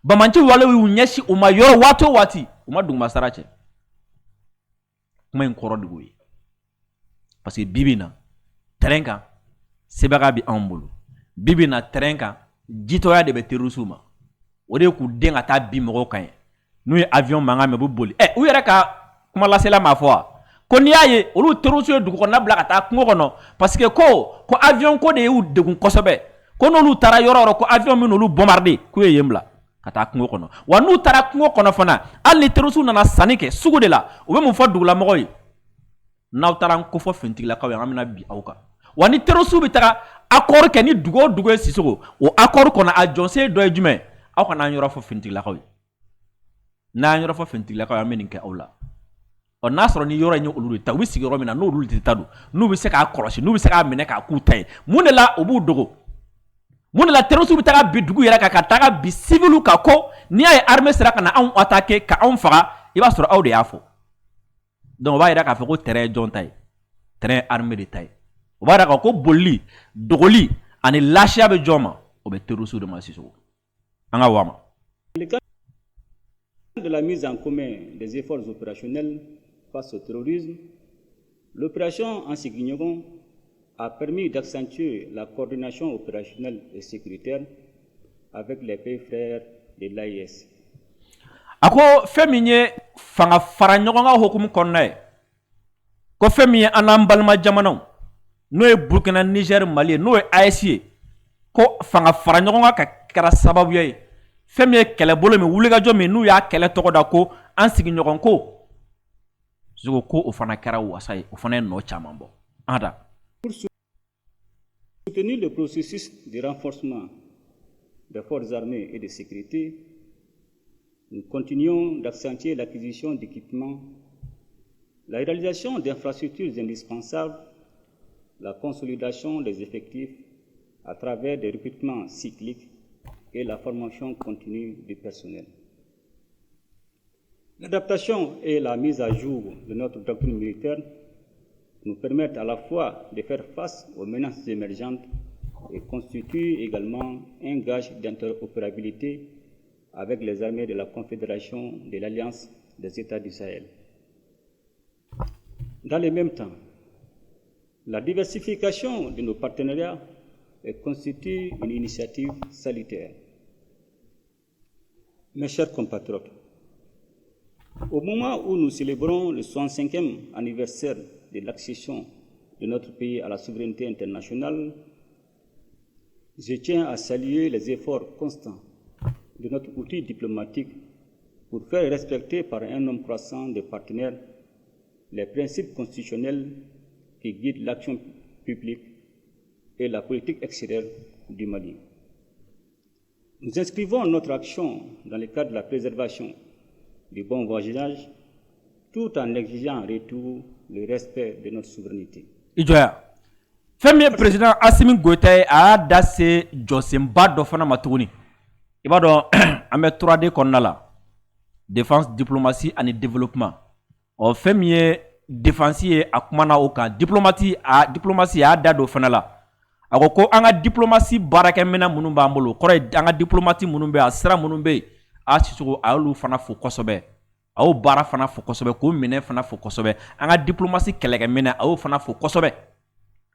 Bamanci wale y'u ɲɛsin u ma yɔrɔ waati o waati u ma duguma sara cɛ kuma in kɔrɔ de y'o ye parce que bi bi in na terrain kan sebaga bɛ anw bolo bi bi in na terrain kan jitɔya de bɛ terroriste ma o de ye k'u den ka taa bin mɔgɔw kan ye n'u ye avion mankan mɛn u bɛ boli u yɛrɛ ka kuma lasela m'a fɔ wa ko n'i y'a ye olu terroriste ye dugu kɔnɔna bila ka taa kungo kɔnɔ parce que ko avion ko de y'u degun kosɛbɛ ko n'olu taara yɔrɔ o yɔrɔ ko avion min n'olu bombarder k'u ye yen bila ka taa kungo kɔnɔ wa n'u taara kungo kɔnɔ fana hali ni terroriste nana sanni kɛ sugu de la u bɛ mun fɔ dugulamɔgɔw ye n'aw taara n kofɔ finitigilakaw ye an bɛna bi aw kan wa ni terroriste bɛ taga accord kɛ ni dugu o dugu ye Sisoko o accord kɔnɔ a jɔnsen dɔ ye jumɛn aw kana an yɔrɔ fɔ finitigilakaw ye n'an yɔrɔ fɔ finitigilakaw ye an bɛ nin kɛ aw la n'a sɔrɔ ni yɔrɔ in ye olu de ta u bɛ sigi yɔrɔ min na n'olu de ta don n'u bɛ se k'a kɔlɔsi n'u bɛ se k'a minɛ k'a k'u ta ye mun de la u b'u dogo mun de la terroriste bɛ taga bi dugu yɛrɛ kan ka taga bi civil kan ko n'i y'a ye armée sera ka na anw attaquer ka anw faga i b'a sɔrɔ aw de y'a fɔ donc o b'a jira k'a fɔ ko terrain ye jɔn ta ye terrain ye armée de ta ye o b'a jira k'a fɔ ko bolili dogoli ani lafiya bɛ jɔn ma o bɛ terroriste de ma Sisoko an ka wa ma. Le cadre de la mise en commun des efforts opérationnels face au terrorisme, l'opération en Sigignogon a permis d'accentuer la coordination opérationnelle et sécuritaire avec les pays frères de l'AIS. A ko fɛn min ye fanga fara ɲɔgɔn ka hukumu kɔnɔna ye ko fɛn min ye an n'an balima jamanaw n'o ye Burkina Niger Mali ye n'o ye AES ye ko fanga fara ɲɔgɔn kan ka kɛra sababuya ye fɛn min ye kɛlɛbolo min wulikajɔ min n'u y'a kɛlɛ tɔgɔ da ko an sigiɲɔgɔn ko Sisoko ko o fana kɛra wasa ye o fana ye nɔ caman bɔ an ta. Pour soutenir le processus de renforcement des forces armées et de sécurité, nous continuons d'accentuer l'acquisition d'équipements, la réalisation d'infrastructures indispensables, la consolidation des effectifs à travers des recrutements cycliques et la formation continue du personnel. L'adaptation et la mise à jour de notre doctrine militaire nous permettent à la fois de faire face aux menaces émergentes et constituent également un gage d'interopérabilité avec les armées de la Confédération de l'Alliance des États du Sahel. Dans le même temps, la diversification de nos partenariats constitue une initiative salutaire. Mes chers compatriotes, au moment où nous célébrons le 65e anniversaire de l'accession de notre pays à la souveraineté internationale, je tiens à saluer les efforts constants de notre outil diplomatique pour faire respecter par un nombre croissant de partenaires les principes constitutionnels qui guident l'action publique et la politique extérieure du Mali. Nous inscrivons notre action dans le cadre de la préservation du bon voisinage, tout en exigeant en retour le respect de notre souveraineté. Ijoya. Femi président Assimi Goïta a dassé Josemba Dofana Matouni. Ibado ame 3D konnala. Défense, diplomatie et développement. O Femi défense akumana okan diplomatie a dado fanala. Ako ko anga diplomatie baraka mena munun ba mbolo kore anga diplomatie munun be asra munun be a sisugo alu fana fo kosobe aw bara fana fo kosobe ko mine fana fo kosobe anga diplomatie kelege mena aw fana fo kosobe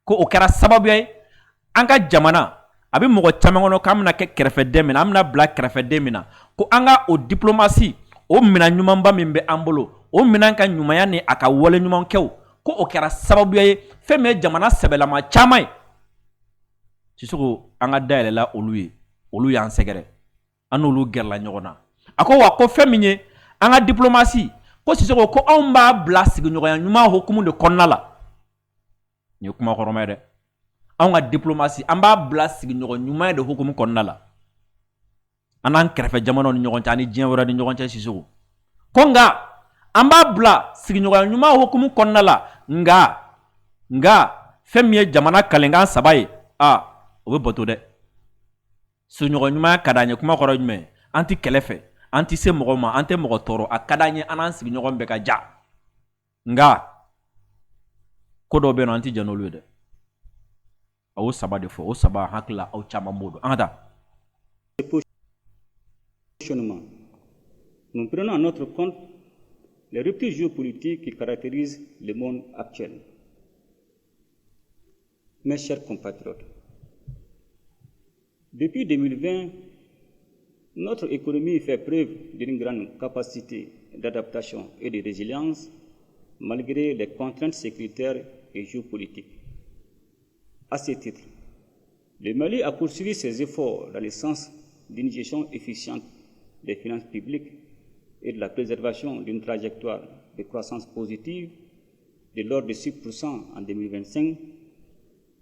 ko o kɛra sababu ye an ka jamana a bɛ mɔgɔ caman kɔnɔ k'an bɛna kɛ kɛrɛfɛden min na an bɛna bila kɛrɛfɛden min na ko an ka o diplomatie o minɛn ɲumanba min bɛ an bolo o minɛn ka ɲumanya ni a ka wale ɲuman kɛw ko o kɛra sababu ye fɛn min ye jamana sɛbɛlama caman ye Sisoko an ka dayɛlɛla olu y'an sɛgɛrɛ an n'olu gɛrɛla ɲɔgɔn na a ko wa ko fɛn min ye an ka diplomatie ko Sisoko ko anw b'a bila sigiɲɔgɔnya ɲuman hukumu de kɔnɔna la ni kuma kɔrɔma ye dɛ anw ka diplomatie an b'a bila sigiɲɔgɔn ɲuman de hukumu kɔnɔna la an n'an kɛrɛfɛ jamanaw ni ɲɔgɔn cɛ ani diɲɛ wɛrɛ ni ɲɔgɔn cɛ Sisoko ko nka an b'a bila sigiɲɔgɔnya ɲuman hukumu kɔnɔna la nka fɛn min ye jamana kalenkan 3 ye o bɛ bato dɛ sigiɲɔgɔn ɲuman ka d'an ye kuma kɔrɔ jumɛn an tɛ kɛlɛ fɛ an tɛ se mɔgɔ ma an tɛ mɔgɔ tɔɔrɔ a ka d'an ye an n'an sigiɲɔgɔn bɛɛ ka ja nka ko dɔw bɛ yen nɔ an tɛ jɛn n'olu ye dɛ a y'o 3 de fɔ o 3 hakili la aw caman b'o dɔn an ka taa. Nous prenons en notre compte les ruptures géopolitiques qui caractérisent le monde actuel. Mes chers compatriotes, depuis 2020, notre économie fait preuve d'une grande capacité d'adaptation et de résilience malgré les contraintes sécuritaires et géopolitiques. À ce titre, le Mali a poursuivi ses efforts dans le sens d'une gestion efficiente des finances publiques et de la préservation d'une trajectoire de croissance positive de l'ordre de 6% en 2025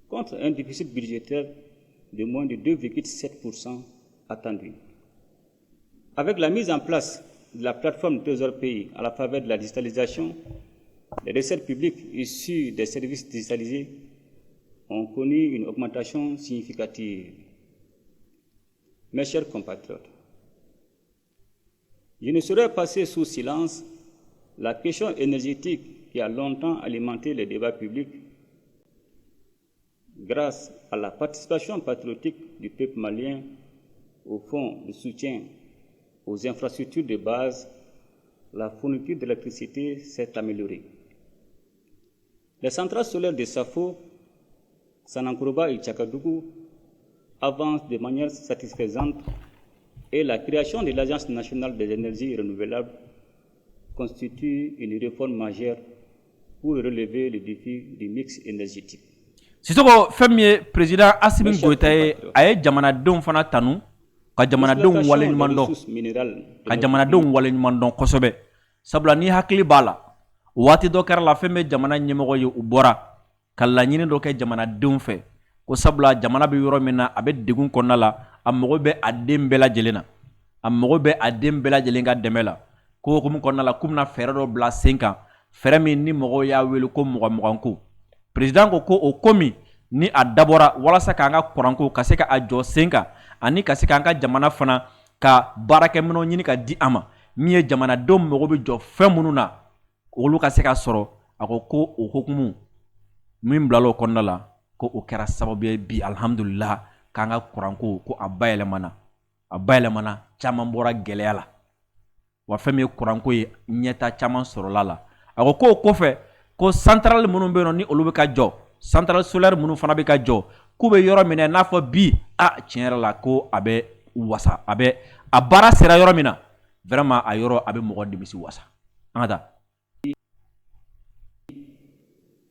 contre un déficit budgétaire de moins de 2,7% attendu. Avec la mise en place de la plateforme Trésor Pays à la faveur de la digitalisation, les recettes publiques issues des services digitalisés ont connu une augmentation significative. Mes chers compatriotes, je ne saurais passer sous silence la question énergétique qui a longtemps alimenté les débats publics. Grâce à la participation patriotique du peuple malien au fonds de soutien aux infrastructures de base, la fourniture d'électricité s'est améliorée. Les centrales solaires de Safo, Sanankourouba et Tchakadougou avancent de manière satisfaisante et la création de l'Agence nationale des énergies renouvelables constitue une réforme majeure pour relever le défi du mix énergétique. Sisoko fɛn min ye président Assimi Goïta ye a ye jamanadenw fana tanu ka jamanadenw wale ɲuman dɔn kosɛbɛ sabula ni hakili b'a la waati dɔ kɛra la fɛn bɛ jamana ɲɛmɔgɔ ye u bɔra ka laɲini dɔ kɛ jamanadenw fɛ ko sabula jamana bɛ yɔrɔ min na a bɛ degun kɔnɔna la a mago bɛ a den bɛɛ lajɛlen na a mago bɛ a den bɛɛ lajɛlen ka dɛmɛ la ko hukumu kɔnɔna la k'u bɛna fɛɛrɛ dɔ bila sen kan fɛɛrɛ min ni mɔgɔw y'a wele ko mugan-muganko président ko ko o ko min ni a dabɔra walasa k'an ka kuranko ka se ka a jɔ sen kan ani ka se k'an ka jamana fana ka baarakɛminɛw ɲini ka di a ma min ye jamanadenw mago bɛ jɔ fɛn minnu na olu ka se ka sɔrɔ a ko ko o hukumu min bilala o kɔnɔna la ko o kɛra sababu ye bi alhamdulillah k'an ka kuranko ko a bayɛlɛmana caman bɔra gɛlɛya la wa fɛn min ye kuranko ye ɲɛta caman sɔrɔla la a ko k'o kɔfɛ ko centrale minnu bɛ yen nɔ ni olu bɛ ka jɔ centrale solaire minnu fana bɛ ka jɔ k'u bɛ yɔrɔ minɛ n'a fɔ bi tiɲɛ yɛrɛ la ko a bɛ wasa a baara sera yɔrɔ min na vraiment a yɔrɔ a bɛ mɔgɔ nimisi wasa an ka taa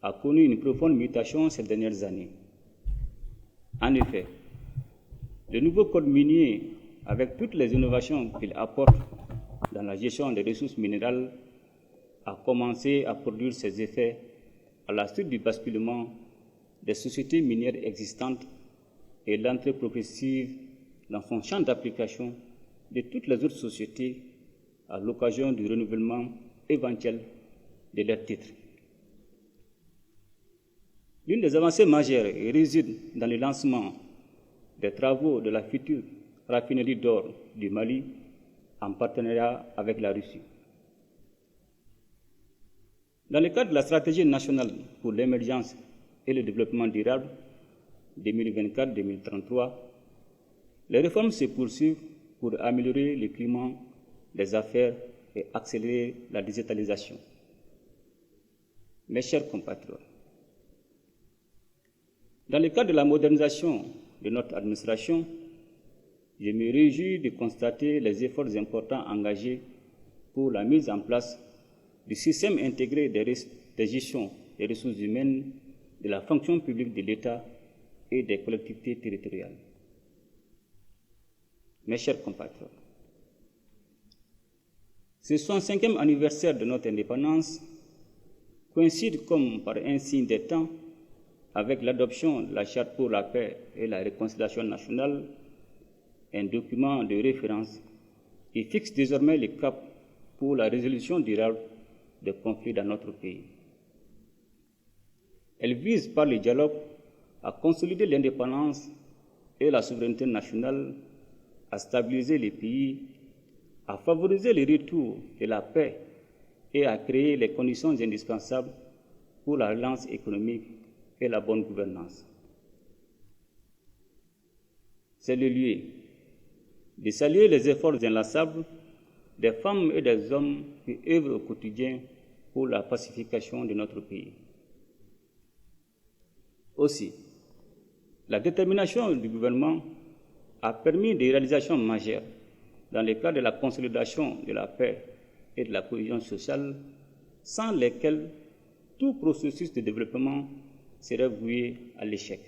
a connu une profonde mutation ces dernières années. En effet, le nouveau code minier, avec toutes les innovations qu'il apporte dans la gestion des ressources minérales, a commencé à produire ses effets à la suite du basculement des sociétés minières existantes et l'entrée progressive dans son champ d'application de toutes les autres sociétés à l'occasion du renouvellement éventuel de leurs titres. L'une des avancées majeures réside dans le lancement des travaux de la future raffinerie d'or du Mali en partenariat avec la Russie. Dans le cadre de la stratégie nationale pour l'émergence et le développement durable 2024-2033, les réformes se poursuivent pour améliorer le climat des affaires et accélérer la digitalisation. Mes chers compatriotes, dans le cadre de la modernisation de notre administration, je me réjouis de constater les efforts importants engagés pour la mise en place du système intégré de gestion des ressources humaines de la fonction publique de l'État et des collectivités territoriales. Mes chers compatriotes, ce 65e anniversaire de notre indépendance coïncide comme par un signe des temps avec l'adoption de la Charte pour la paix et la réconciliation nationale, un document de référence qui fixe désormais le cap pour la résolution durable des conflits dans notre pays. Elle vise par le dialogue à consolider l'indépendance et la souveraineté nationale, à stabiliser les pays, à favoriser le retour de la paix et à créer les conditions indispensables pour la relance économique et la bonne gouvernance. C'est le lieu de saluer les efforts inlassables des femmes et des hommes qui œuvrent au quotidien pour la pacification de notre pays. Aussi, la détermination du gouvernement a permis des réalisations majeures dans le cadre de la consolidation de la paix et de la cohésion sociale, sans lesquelles tout processus de développement serait voué à l'échec.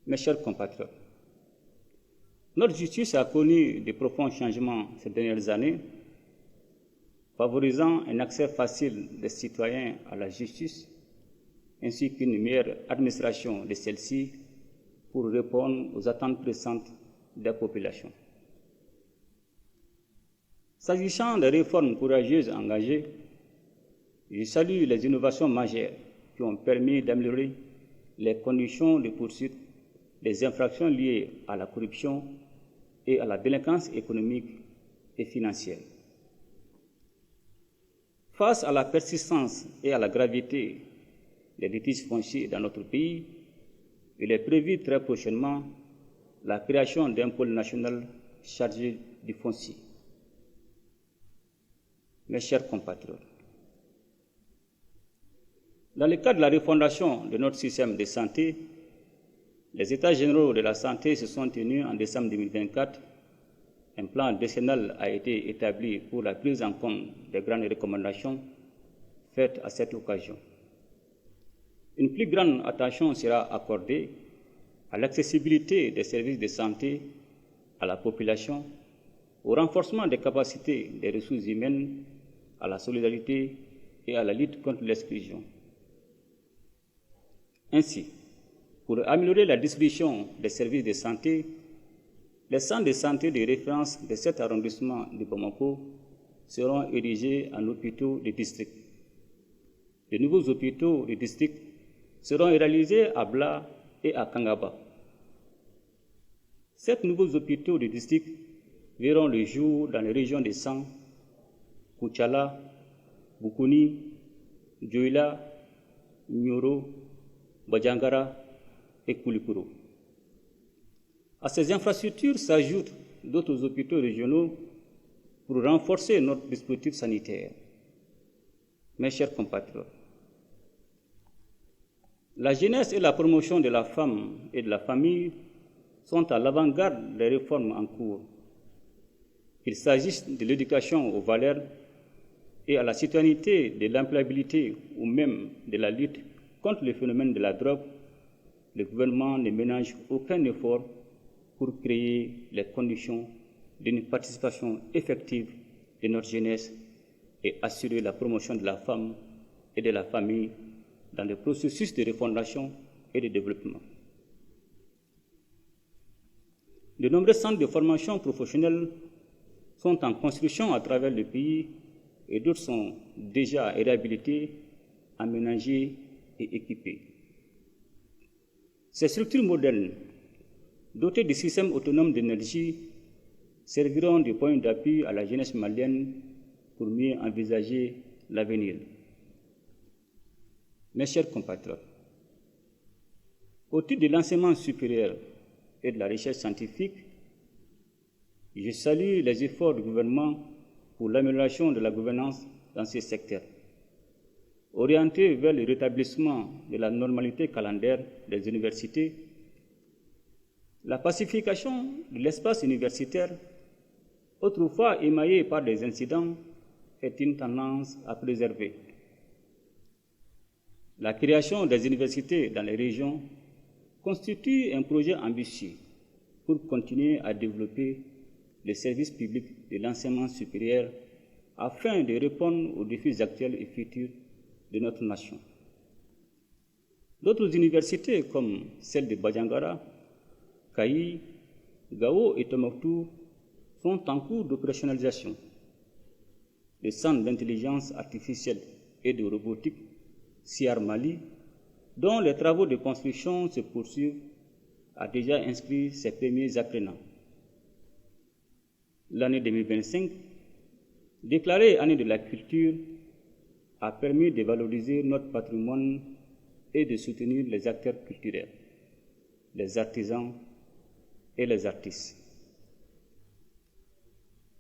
Mes chers compatriotes, notre justice a connu de profonds changements ces dernières années, favorisant un accès facile des citoyens à la justice, ainsi qu'une meilleure administration de celle-ci pour répondre aux attentes pressantes des populations. S'agissant des réformes courageuses engagées, je salue les innovations majeures qui ont permis d'améliorer les conditions de poursuite des infractions liées à la corruption et à la délinquance économique et financière. Face à la persistance et à la gravité des litiges fonciers dans notre pays, il est prévu très prochainement la création d'un pôle national chargé du foncier. Mes chers compatriotes, dans le cadre de la refondation de notre système de santé, les États généraux de la santé se sont tenus en décembre 2024. Un plan décennal a été établi pour la prise en compte des grandes recommandations faites à cette occasion. Une plus grande attention sera accordée à l'accessibilité des services de santé à la population, au renforcement des capacités des ressources humaines, à la solidarité et à la lutte contre l'exclusion. Ainsi, Pour améliorer la distribution des services de santé, les centres de santé de référence de cet arrondissement de Bamako seront érigés en hôpitaux de district. De nouveaux hôpitaux de district seront réalisés à Bla et à Kangaba. Ces nouveaux hôpitaux de district verront le jour dans les régions de San, Kouchala, Bukuni, Djoila, Nyoro, Bajangara et Koulikoro. À ces infrastructures s'ajoutent d'autres hôpitaux régionaux pour renforcer notre dispositif sanitaire. Mes chers compatriotes, la jeunesse et la promotion de la femme et de la famille sont à l'avant-garde des réformes en cours. Qu'il s'agisse de l'éducation aux valeurs et à la citoyenneté, de l'employabilité ou même de la lutte contre le phénomène de la drogue, le gouvernement ne ménage aucun effort pour créer les conditions d'une participation effective de notre jeunesse et assurer la promotion de la femme et de la famille dans le processus de refondation et de développement. De nombreux centres de formation professionnelle sont en construction à travers le pays et d'autres sont déjà réhabilités, aménagés et équipés. Ces structures modernes, dotées de systèmes autonomes d'énergie, serviront de point d'appui à la jeunesse malienne pour mieux envisager l'avenir. Mes chers compatriotes, au titre de l'enseignement supérieur et de la recherche scientifique, je salue les efforts du gouvernement pour l'amélioration de la gouvernance dans ces secteurs, orientés vers le rétablissement de la normalité calendaire des universités. La pacification de l'espace universitaire, autrefois émaillé par des incidents, est une tendance à préserver. La création des universités dans les régions constitue un projet ambitieux pour continuer à développer les services publics de l'enseignement supérieur afin de répondre aux défis actuels et futurs de notre nation. D'autres universités, comme celle de Bajangara, Kayi, Gao et Tombouctou, sont en cours d'opérationnalisation. Le Centre d'intelligence artificielle et de robotique, CIAR Mali, dont les travaux de construction se poursuivent, a déjà inscrit ses premiers apprenants. L'année 2025, déclarée année de la culture, a permis de valoriser notre patrimoine et de soutenir les acteurs culturels, les artisans et les artistes.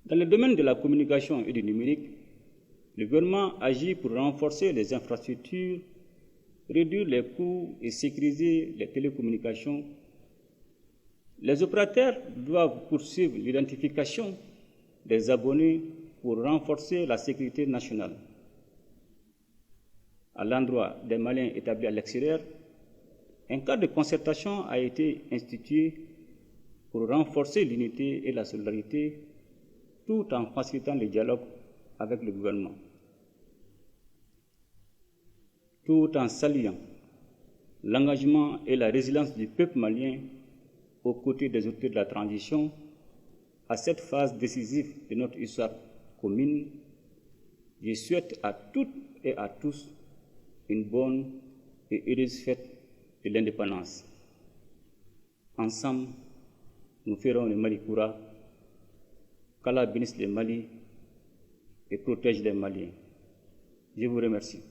Dans le domaine de la communication et du numérique, le gouvernement agit pour renforcer les infrastructures, réduire les coûts et sécuriser les télécommunications. Les opérateurs doivent poursuivre l'identification des abonnés pour renforcer la sécurité nationale. À l'endroit des Maliens établis à l'extérieur, un cadre de concertation a été institué pour renforcer l'unité et la solidarité tout en facilitant le dialogue avec le gouvernement. Tout en saluant l'engagement et la résilience du peuple malien aux côtés des autorités de la transition, à cette phase décisive de notre histoire commune, je souhaite à toutes et à tous une bonne et heureuse fête de l'indépendance. Ensemble, nous ferons le Mali Koura, qu'Allah bénisse le Mali et protège les Maliens. Je vous remercie.